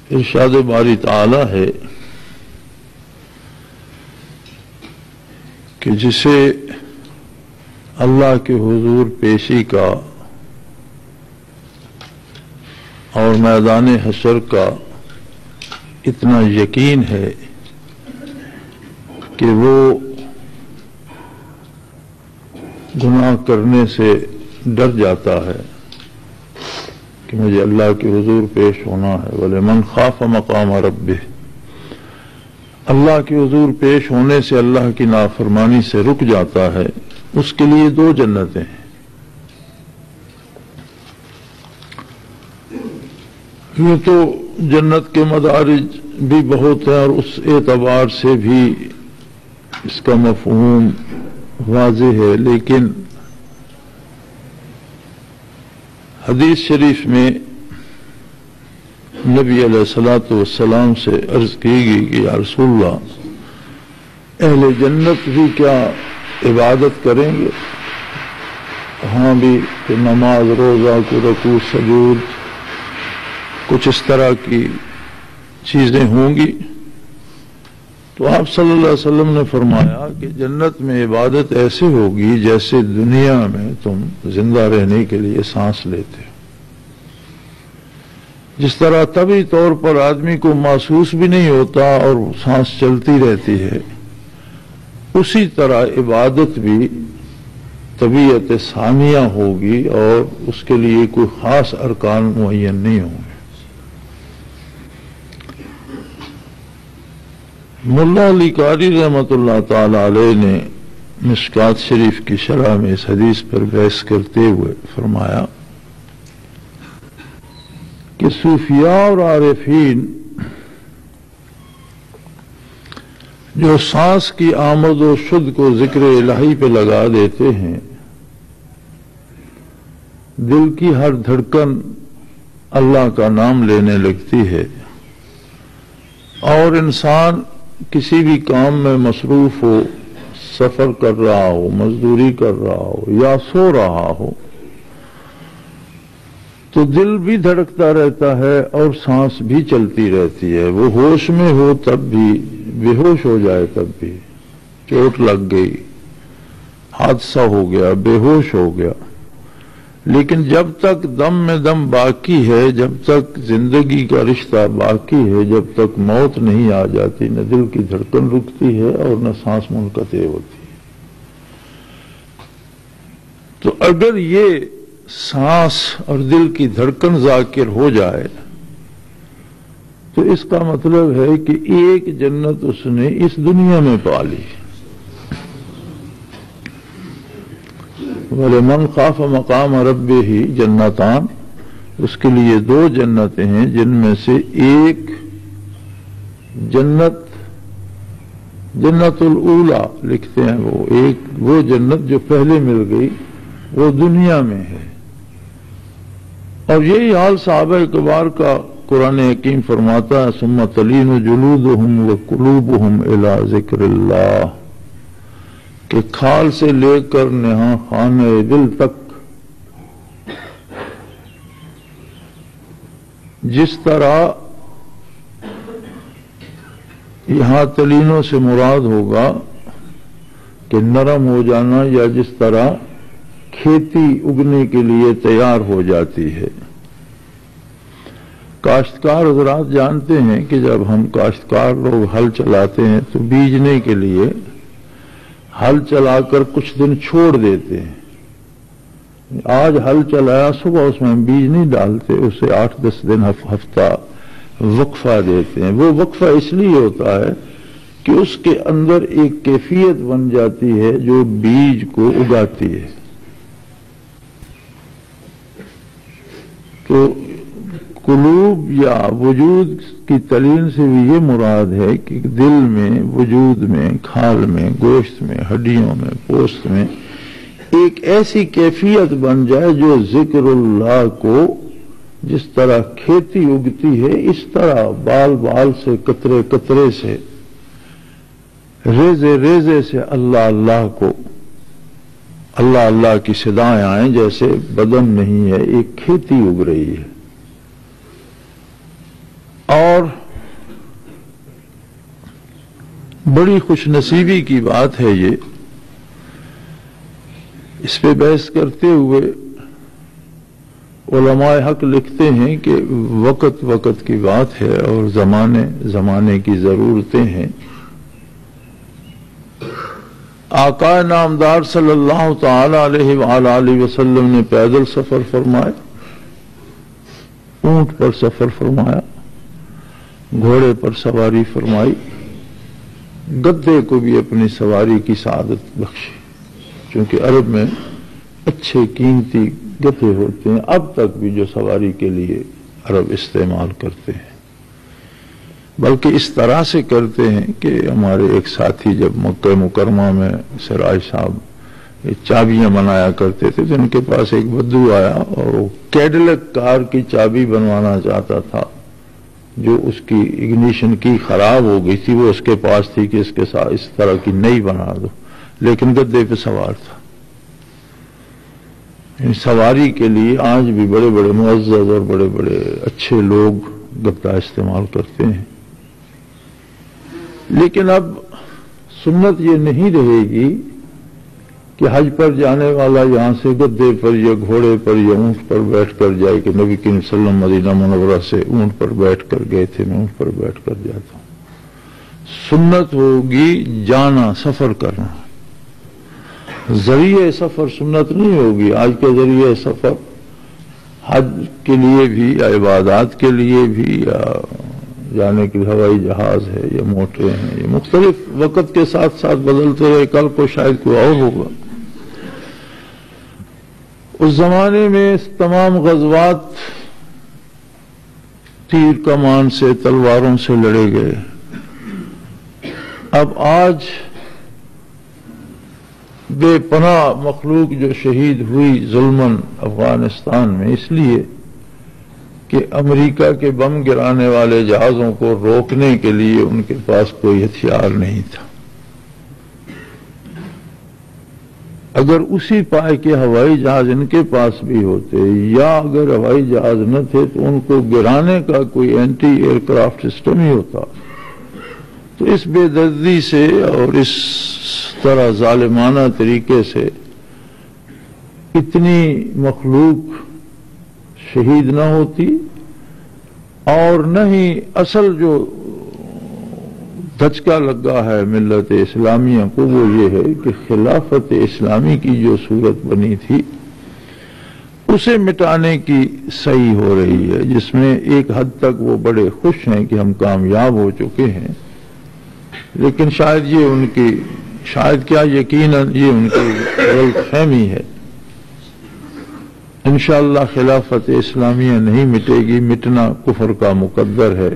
ارشاد باری تعالی ہے کہ جسے اللہ کے حضور پیشی کا اور میدان حشر کا اتنا یقین ہے کہ وہ گناہ کرنے سے ڈر جاتا ہے کہ مجھے اللہ کے حضور پیش ہونا ہے. وَلِمَنْ خَافَ مَقَامَ رَبِّهِ، اللہ کے حضور پیش ہونے سے اللہ کی نافرمانی سے رک جاتا ہے، اس کے لیے دو جنتیں ہیں. یہ تو جنت کے مدارج بھی بہت ہیں اور اس اعتبار سے بھی اس کا مفہوم واضح ہے، لیکن حدیث شریف میں نبی علیہ الصلوۃ والسلام سے عرض کی گئی کہ یا رسول اللہ، اہل جنت بھی کیا عبادت کریں گے؟ وہاں بھی کہ نماز، روزہ، رکوع، سجود، کچھ اس طرح کی چیزیں ہوں گی؟ تو آپ صلی اللہ علیہ وسلم نے فرمایا کہ جنت میں عبادت ایسے ہوگی جیسے دنیا میں تم زندہ رہنے کے لیے سانس لیتے ہو. جس طرح طبعی طور پر آدمی کو محسوس بھی نہیں ہوتا اور سانس چلتی رہتی ہے، اسی طرح عبادت بھی طبیعت ثانیہ ہوگی اور اس کے لیے کوئی خاص ارکان معین نہیں ہوں گے. ملا علی قاری رحمۃ اللہ تعالی علیہ نے مشکات شریف کی شرح میں اس حدیث پر بحث کرتے ہوئے فرمایا کہ صوفیاء اور عارفین جو سانس کی آمد و شد کو ذکر الہی پہ لگا دیتے ہیں، دل کی ہر دھڑکن اللہ کا نام لینے لگتی ہے، اور انسان کسی بھی کام میں مصروف ہو، سفر کر رہا ہو، مزدوری کر رہا ہو یا سو رہا ہو، تو دل بھی دھڑکتا رہتا ہے اور سانس بھی چلتی رہتی ہے. وہ ہوش میں ہو تب بھی، بے ہوش ہو جائے تب بھی، چوٹ لگ گئی، حادثہ ہو گیا، بے ہوش ہو گیا، لیکن جب تک دم میں دم باقی ہے، جب تک زندگی کا رشتہ باقی ہے، جب تک موت نہیں آ جاتی، نہ دل کی دھڑکن رکتی ہے اور نہ سانس منقطع ہوتی ہے. تو اگر یہ سانس اور دل کی دھڑکن ذاکر ہو جائے تو اس کا مطلب ہے کہ ایک جنت اس نے اس دنیا میں پا لی. وَلِمَنْ خَافَ مَقَامَ رَبِّهِ جنتان، اس کے لیے دو جنتیں ہیں جن میں سے ایک جنت جنت الاولا لکھتے ہیں، وہ جنت جو پہلے مل گئی وہ دنیا میں ہے. اور یہی حال صحابہ کبار کا قرآن حکیم فرماتا ہے ثم تلین جلودہم وقلوبہم الی ذکر اللہ، کہ کھال سے لے کر نہاں خانہ دل تک جس طرح یہاں تلینوں سے مراد ہوگا کہ نرم ہو جانا، یا جس طرح کھیتی اگنے کے لیے تیار ہو جاتی ہے. کاشتکار حضرات جانتے ہیں کہ جب ہم کاشتکار لوگ ہل چلاتے ہیں تو بیجنے کے لیے ہل چلا کر کچھ دن چھوڑ دیتے ہیں. آج ہل چلایا، صبح اس میں بیج نہیں ڈالتے، اسے 8-10 دن ہفتہ وقفہ دیتے ہیں. وہ وقفہ اس لیے ہوتا ہے کہ اس کے اندر ایک کیفیت بن جاتی ہے جو بیج کو اگاتی ہے. تو قلوب یا وجود کی تلین سے بھی یہ مراد ہے کہ دل میں، وجود میں، کھال میں، گوشت میں، ہڈیوں میں، پوست میں ایک ایسی کیفیت بن جائے جو ذکر اللہ کو جس طرح کھیتی اگتی ہے اس طرح بال بال سے، قطرے قطرے سے، ریزے ریزے سے اللہ اللہ کو، اللہ اللہ کی صدائیں آئیں، جیسے بدن نہیں ہے، ایک کھیتی اگ رہی ہے. اور بڑی خوش نصیبی کی بات ہے یہ، اس پہ بحث کرتے ہوئے علماء حق لکھتے ہیں کہ وقت وقت کی بات ہے اور زمانے زمانے کی ضرورتیں ہیں۔ آقا نامدار صلی اللہ تعالی علیہ وآلہ وسلم نے پیدل سفر فرمایا، اونٹ پر سفر فرمایا، گھوڑے پر سواری فرمائی، گدے کو بھی اپنی سواری کی سعادت بخشی، چونکہ عرب میں اچھے قیمتی گدے ہوتے ہیں، اب تک بھی جو سواری کے لیے عرب استعمال کرتے ہیں، بلکہ اس طرح سے کرتے ہیں کہ ہمارے ایک ساتھی جب مکہ مکرمہ میں سراج صاحب یہ چابیاں بنایا کرتے تھے تو ان کے پاس ایک بدو آیا اور وہ کیڈلک کار کی چابی بنوانا چاہتا تھا، جو اس کی اگنیشن کی خراب ہو گئی تھی، وہ اس کے پاس تھی کہ اس کے ساتھ اس طرح کی نئی بنا دو، لیکن گدے پہ سوار تھا۔ سواری کے لیے آج بھی بڑے بڑے معزز اور بڑے بڑے اچھے لوگ گدا استعمال کرتے ہیں، لیکن اب سنت یہ نہیں رہے گی کہ حج پر جانے والا یہاں سے گدے پر یا گھوڑے پر یا اونٹ پر بیٹھ کر جائے کہ نبی کریم صلی اللہ علیہ وسلم مدینہ منورہ سے اونٹ پر بیٹھ کر گئے تھے، میں اونٹ پر بیٹھ کر جاتا ہوں۔ سنت ہوگی جانا، سفر کرنا، ذریعہ سفر سنت نہیں ہوگی۔ آج کے ذریعہ سفر حج کے لیے بھی یا عبادات کے لیے بھی یا جانے کے ہوائی جہاز ہے یا موٹریں ہیں، یہ مختلف وقت کے ساتھ ساتھ بدلتے رہے، کل کو شاید کوئی اور ہوگا۔ اس زمانے میں تمام غزوات تیر کمان سے، تلواروں سے لڑے گئے۔ اب آج بے پناہ مخلوق جو شہید ہوئی ظلماً افغانستان میں، اس لیے کہ امریکہ کے بم گرانے والے جہازوں کو روکنے کے لیے ان کے پاس کوئی ہتھیار نہیں تھا۔ اگر اسی پائے کے ہوائی جہاز ان کے پاس بھی ہوتے یا اگر ہوائی جہاز نہ تھے تو ان کو گرانے کا کوئی اینٹی ایئر کرافٹ سسٹم ہی ہوتا، تو اس بے دردی سے اور اس طرح ظالمانہ طریقے سے اتنی مخلوق شہید نہ ہوتی، اور نہ ہی اصل جو دھچکا لگا ہے ملت اسلامیہ کو وہ یہ ہے کہ خلافت اسلامی کی جو صورت بنی تھی اسے مٹانے کی صحیح ہو رہی ہے، جس میں ایک حد تک وہ بڑے خوش ہیں کہ ہم کامیاب ہو چکے ہیں، لیکن شاید یہ ان کی، شاید کیا یقیناً یہ ان کی غلط فہمی ہے۔ انشاءاللہ خلافت اسلامیہ نہیں مٹے گی، مٹنا کفر کا مقدر ہے،